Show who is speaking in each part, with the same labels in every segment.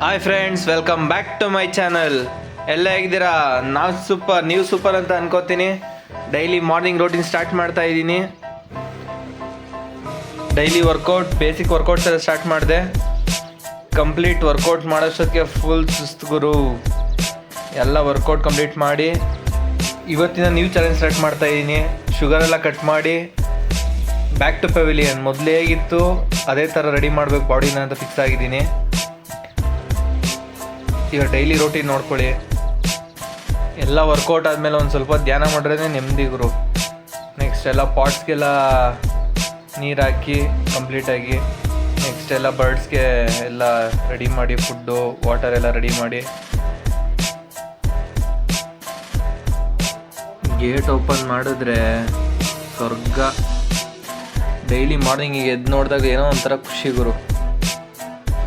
Speaker 1: Hi friends, welcome back to my channel. ಎಲ್ಲ ಹೇಗಿದ್ದೀರಾ? ನೀವು ಸೂಪರ್ ಅಂತ ಅನ್ಕೋತೀನಿ. ಡೈಲಿ ಮಾರ್ನಿಂಗ್ ರೂಟೀನ್ ಸ್ಟಾರ್ಟ್ ಮಾಡ್ತಾ ಇದ್ದೀನಿ. ಡೈಲಿ ವರ್ಕೌಟ್, ಬೇಸಿಕ್ ವರ್ಕೌಟ್ಸ್ ಎಲ್ಲ ಸ್ಟಾರ್ಟ್ ಮಾಡಿದೆ. ಕಂಪ್ಲೀಟ್ ವರ್ಕೌಟ್ ಮಾಡೋಷ್ಟೊತ್ತಿಗೆ ಫುಲ್ ಸುಸ್ತು ಗುರು. ಎಲ್ಲ ವರ್ಕೌಟ್ ಕಂಪ್ಲೀಟ್ ಮಾಡಿ ಇವತ್ತಿನ ನ್ಯೂ ಚಾಲೆಂಜ್ ಸ್ಟಾರ್ಟ್ ಮಾಡ್ತಾ ಇದ್ದೀನಿ. ಶುಗರ್ ಎಲ್ಲ ಕಟ್ ಮಾಡಿ ಬ್ಯಾಕ್ ಟು ಪೆವಿಲಿಯನ್. ಮೊದಲು ಹೇಗಿತ್ತು ಅದೇ ಥರ ರೆಡಿ ಮಾಡಬೇಕು ಬಾಡಿನ ಅಂತ ಫಿಕ್ಸ್ ಆಗಿದ್ದೀನಿ. ಈಗ ಡೈಲಿ ರೂಟೀನ್ ನೋಡ್ಕೊಳ್ಳಿ. ಎಲ್ಲ ವರ್ಕೌಟ್ ಆದಮೇಲೆ ಒಂದು ಸ್ವಲ್ಪ ಧ್ಯಾನ ಮಾಡಿದ್ರೆ ನೆಮ್ಮದಿ ಗುರು. ನೆಕ್ಸ್ಟ್ ಎಲ್ಲ ಪಾಟ್ಸ್ಗೆಲ್ಲ ನೀರು ಹಾಕಿ ಕಂಪ್ಲೀಟಾಗಿ, ನೆಕ್ಸ್ಟ್ ಎಲ್ಲ ಬರ್ಡ್ಸ್ಗೆ ಎಲ್ಲ ರೆಡಿ ಮಾಡಿ, ಫುಡ್ಡು ವಾಟರ್ ಎಲ್ಲ ರೆಡಿ ಮಾಡಿ, ಗೇಟ್ ಓಪನ್ ಮಾಡಿದ್ರೆ ಸ್ವರ್ಗ. ಡೈಲಿ ಮಾರ್ನಿಂಗಿಗೆ ಎದ್ದು ನೋಡಿದಾಗ ಏನೋ ಒಂಥರ ಖುಷಿ ಗುರು.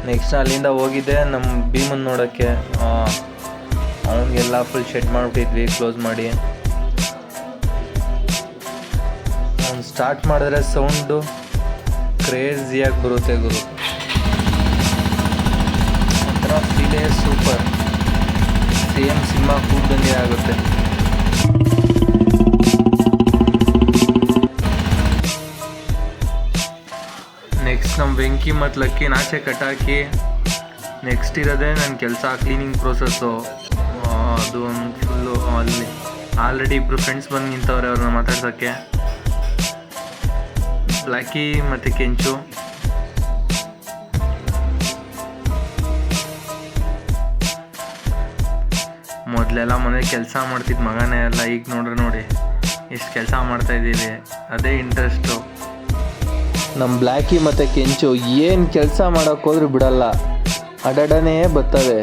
Speaker 1: ನೆಕ್ಸ್ಟ್ ಅಲ್ಲಿಂದ ಹೋಗಿದ್ದೆ ನಮ್ಮ ಭೀಮನ್ ನೋಡೋಕ್ಕೆ. ಅವನಿಗೆಲ್ಲ ಫುಲ್ ಶೆಡ್ ಮಾಡಿಬಿಟ್ಟಿದ್ವಿ, ಕ್ಲೋಸ್ ಮಾಡಿ. ಅವ್ನು ಸ್ಟಾರ್ಟ್ ಮಾಡಿದ್ರೆ ಸೌಂಡು ಕ್ರೇಜಿಯಾಗಿ ಬರುತ್ತೆ ಗುರು. ಒಂಥರ ಫೀಲೇ ಸೂಪರ್. ಸೇಮ್ ಸಿನಿಮಾ ಕೂಗ್ದಂಗೆ ಆಗುತ್ತೆ. ನೆಕ್ಸ್ಟ್ ನಮ್ಮ ವೆಂಕಿ ಮತ್ತು ಲಕ್ಕಿನ ಆಚೆ ಕಟ್ಟಾಕಿ, ನೆಕ್ಸ್ಟ್ ಇರೋದೇ ನನ್ನ ಕೆಲಸ ಕ್ಲೀನಿಂಗ್ ಪ್ರೋಸೆಸ್ಸು. ಅದು ಒಂದು ಫುಲ್ಲು ಅಲ್ಲಿ ಆಲ್ರೆಡಿ ಇಬ್ಬರು ಫ್ರೆಂಡ್ಸ್ ಬಂದು ನಿಂತವ್ರೆ ಅವ್ರನ್ನ ಮಾತಾಡ್ಸೋಕ್ಕೆ. ಬ್ಲ್ಯಾಕಿ ಮತ್ತು ಕೆಂಚು. ಮೊದಲೆಲ್ಲ ಮನೇಲಿ ಕೆಲಸ ಮಾಡ್ತಿದ್ದು ಮಗನೇ ಎಲ್ಲ, ಈಗ ನೋಡಿ ಎಷ್ಟು ಕೆಲಸ ಮಾಡ್ತಾಯಿದ್ದೀವಿ. ಅದೇ ಇಂಟ್ರೆಸ್ಟು. ನಮ್ಮ ಬ್ಲ್ಯಾಕಿ ಮತ್ತು ಕೆಂಚು ಏನು ಕೆಲಸ ಮಾಡೋಕ್ಕೆ ಹೋದ್ರೂ ಬಿಡಲ್ಲ, ಅಡಡನೇ ಬರ್ತವೆ.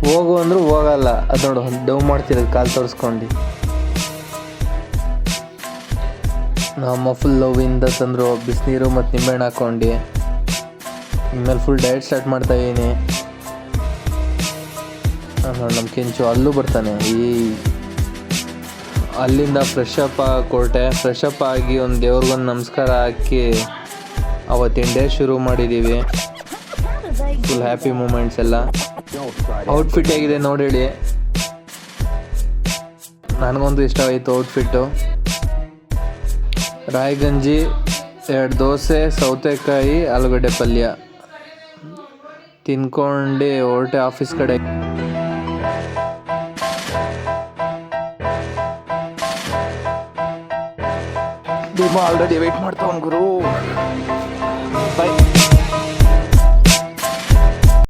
Speaker 1: ಹೋಗು ಅಂದರೂ ಹೋಗಲ್ಲ. ಅದು ನೋಡು ಡವ್ ಮಾಡ್ತಿರೋದು ಕಾಲು ತೋರಿಸ್ಕೊಂಡು. ನಮ್ಮ ಫುಲ್ ಲವ್ವಿಂದ ತಂದರು ಬಿಸಿನೀರು ಮತ್ತು ನಿಂಬೆಹಣ್ಣು ಹಾಕ್ಕೊಂಡು. ಇನ್ಮೇಲೆ ಫುಲ್ ಡಯಟ್ ಸ್ಟಾರ್ಟ್ ಮಾಡ್ತಾಯಿದ್ದೀನಿ. ನೋಡಿ ನಮ್ಮ ಕೆಂಚು ಅಲ್ಲೂ ಬರ್ತಾನೆ. ಅಲ್ಲಿಂದ ಫ್ರೆಶ್ ಅಪ್ ಕೊಟ್ಟೆ. ಫ್ರೆಶ್ ಅಪ್ ಆಗಿ ಒಂದು ದೇವ್ರಿಗೊಂದು ನಮಸ್ಕಾರ ಹಾಕಿ ಅವತ್ತಿನ ಡೇ ಶುರು ಮಾಡಿದ್ದೀವಿ. ಫುಲ್ ಹ್ಯಾಪಿ ಮೂಮೆಂಟ್ಸ್ ಎಲ್ಲ. ಔಟ್ಫಿಟ್ ಹೇಗಿದೆ ನೋಡಿ ಹೇಳಿ. ನನಗೊಂದು ಇಷ್ಟವಾಯಿತು ಔಟ್ಫಿಟ್ಟು. ರಾಗಿ ಗಂಜಿ, 2 ದೋಸೆ, ಸೌತೆಕಾಯಿ, ಆಲೂಗಡ್ಡೆ ಪಲ್ಯ ತಿನ್ಕೊಂಡು ಹೊರಟೆ ಆಫೀಸ್ ಕಡೆ. ಭೀಮ ಆಲ್ರೆಡಿ ವೆಯ್ಟ್ ಮಾಡ್ತಾವನ್ ಗುರು.